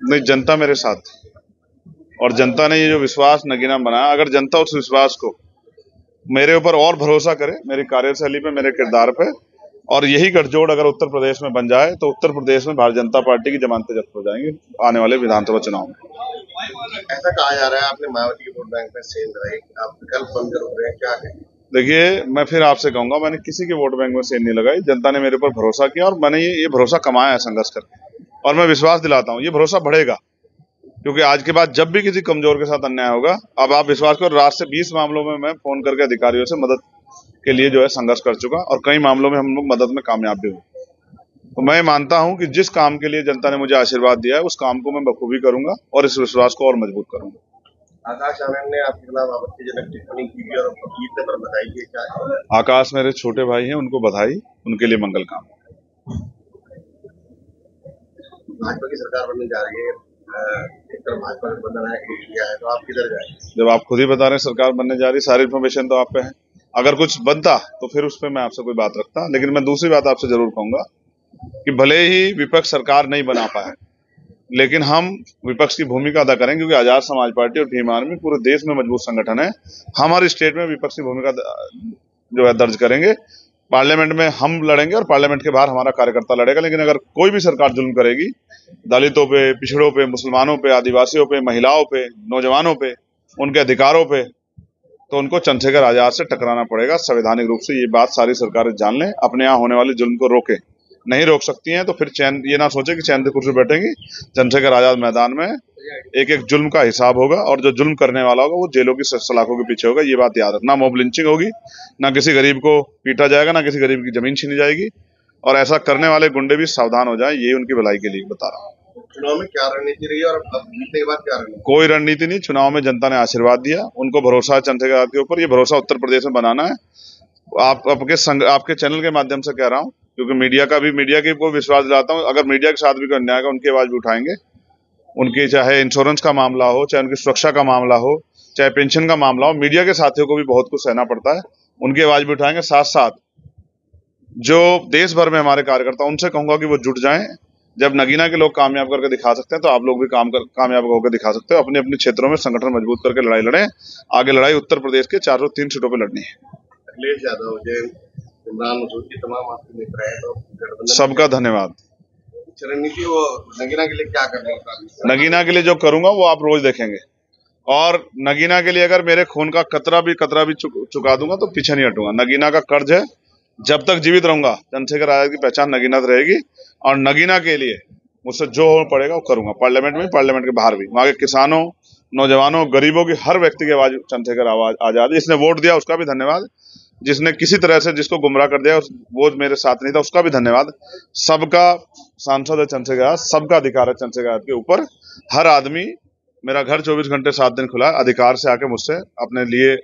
नहीं, जनता मेरे साथ थी और जनता ने ये जो विश्वास नगीना बनाया, अगर जनता उस विश्वास को मेरे ऊपर और भरोसा करे, मेरी कार्यशैली पे, मेरे किरदार पे, और यही गठजोड़ अगर उत्तर प्रदेश में बन जाए तो उत्तर प्रदेश में भारतीय जनता पार्टी की जमानतें जब्त हो जाएंगी आने वाले विधानसभा चुनाव में। ऐसा कहा जा रहा है आपने मायावती के वोट बैंक में सेंध लगाई, आप विकल्प बंद कर रहे हैं, क्या है? देखिए, मैं फिर आपसे कहूंगा, मैंने किसी के वोट बैंक में सेंध नहीं लगाई। जनता ने मेरे ऊपर भरोसा किया और मैंने ये भरोसा कमाया है संघर्ष करके, और मैं विश्वास दिलाता हूं ये भरोसा बढ़ेगा, क्योंकि आज के बाद जब भी किसी कमजोर के साथ अन्याय होगा, अब आप विश्वास करो, रात से 20 मामलों में मैं फोन करके अधिकारियों से मदद के लिए जो है संघर्ष कर चुका, और कई मामलों में हम लोग मदद में कामयाब भी हुए। तो मैं मानता हूं कि जिस काम के लिए जनता ने मुझे आशीर्वाद दिया है उस काम को मैं बखूबी करूंगा और इस विश्वास को और मजबूत करूंगा। आकाश आनंद ने आपके खिलाफ आपत्तिजनक टिप्पणी की और जीतने पर बधाई दी, क्या है? आकाश मेरे छोटे भाई हैं, उनको बधाई, उनके लिए मंगल काम। भाजपा की सरकार बनने जा रही है, एक तरफ भाजपा गठबंधन है, इंडिया है, तो आप किधर जाएंगे? जब आप खुद ही बता रहे हैं सरकार बनने जा रही, सारी इन्फॉर्मेशन तो आप पे है। अगर कुछ बनता तो फिर उस पर मैं आपसे कोई बात रखता, लेकिन मैं दूसरी बात आपसे जरूर कहूंगा कि भले ही विपक्ष सरकार नहीं बना पाए, लेकिन हम विपक्ष की भूमिका अदा करेंगे, क्योंकि आजाद समाज पार्टी और भीम आर्मी पूरे देश में मजबूत संगठन है। हमारे स्टेट में विपक्ष की भूमिका जो है दर्ज करेंगे, पार्लियामेंट में हम लड़ेंगे और पार्लियामेंट के बाहर हमारा कार्यकर्ता लड़ेगा। लेकिन अगर कोई भी सरकार जुल्म करेगी दलितों पे, पिछड़ों पे, मुसलमानों पे, आदिवासियों पे, महिलाओं पे, नौजवानों पे, उनके अधिकारों पे, तो उनको चंद्रशेखर आजाद से टकराना पड़ेगा संवैधानिक रूप से। ये बात सारी सरकारें जान लें, अपने यहाँ होने वाले जुल्म को रोके। नहीं रोक सकती हैं तो फिर चैन ये ना सोचे कि चैन से कुर्सी बैठेंगी। चंद्रशेखर आजाद मैदान में एक एक जुल्म का हिसाब होगा, और जो जुल्म करने वाला होगा वो जेलों की सलाखों के पीछे होगा। ये बात याद रखना। मॉब लिंचिंग होगी, ना किसी गरीब को पीटा जाएगा, ना किसी गरीब की जमीन छीनी जाएगी, और ऐसा करने वाले गुंडे भी सावधान हो जाएं। ये उनकी भलाई के लिए बता रहा हूँ। चुनाव में क्या रणनीति रही और अब जीतने के बाद क्या रणनीति? कोई रणनीति नहीं। चुनाव में जनता ने आशीर्वाद दिया, उनको भरोसा है चंद्रशेखर आजाद के ऊपर। ये भरोसा उत्तर प्रदेश में बनाना है। आपके चैनल के माध्यम से कह रहा हूँ, क्योंकि मीडिया के को विश्वास दिलाता हूँ, अगर मीडिया के साथ भी कोई अन्याय का, उनकी आवाज भी उठाएंगे। उनकी चाहे इंश्योरेंस का मामला हो, चाहे उनकी सुरक्षा का मामला हो, चाहे पेंशन का मामला हो, मीडिया के साथियों को भी बहुत कुछ सहना पड़ता है, उनकी आवाज भी उठाएंगे। साथ साथ जो देश भर में हमारे कार्यकर्ता, उनसे कहूंगा कि वो जुट जाएं। जब नगीना के लोग कामयाब करके दिखा सकते हैं तो आप लोग भी कामयाब होकर दिखा सकते हो। अपने अपने क्षेत्रों में संगठन मजबूत करके लड़ाई लड़ें। आगे लड़ाई उत्तर प्रदेश के 403 सीटों पर लड़नी है। अखिलेश यादव, इमरान मसूद की तमाम आपके मित्र हैं, तो सबका धन्यवाद। रणनीति वो नगीना के लिए क्या करने का? नगीना के लिए जो करूंगा वो आप रोज देखेंगे, और नगीना के लिए अगर मेरे खून का कतरा भी चुका दूंगा तो पीछे नहीं हटूंगा। नगीना का कर्ज है, जब तक जीवित रहूंगा चंद्रशेखर आजाद की पहचान नगीना से रहेगी, और नगीना के लिए मुझसे जो हो पड़ेगा वो करूंगा। पार्लियामेंट में, पार्लियामेंट के बाहर भी, वहां के किसानों, नौजवानों, गरीबों की हर व्यक्ति की आवाज चंद्रशेखर आजाद। जिसने वोट दिया उसका भी धन्यवाद, जिसने किसी तरह से जिसको गुमराह कर दिया वो मेरे साथ नहीं था, उसका भी धन्यवाद। सबका सांसद है चंद्रशेखर आजाद, सबका अधिकार है चंद्रशेखर आजाद के ऊपर। हर आदमी, मेरा घर 24 घंटे 7 दिन खुला है, अधिकार से आके मुझसे अपने लिए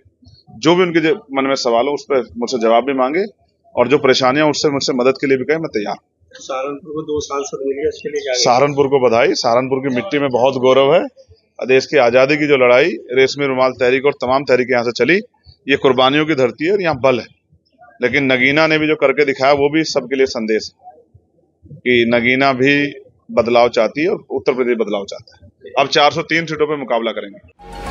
जो भी उनके मन में सवाल हो उस पर मुझसे जवाब भी मांगे, और जो परेशानियां उससे मुझसे मदद के लिए भी कहे, मैं तैयार। सहारनपुर को 2 सांसद मिले, इसके लिए क्या? सहारनपुर को बधाई। सहारनपुर की मिट्टी में बहुत गौरव है। देश की आजादी की जो लड़ाई, रेशमी रुमाल तहरीक और तमाम तहरीकें यहाँ से चली, ये कुर्बानियों की धरती है और यहाँ बल है। लेकिन नगीना ने भी जो करके दिखाया वो भी सबके लिए संदेश है कि नगीना भी बदलाव चाहती है और उत्तर प्रदेश बदलाव चाहता है। अब 403 सीटों पर मुकाबला करेंगे।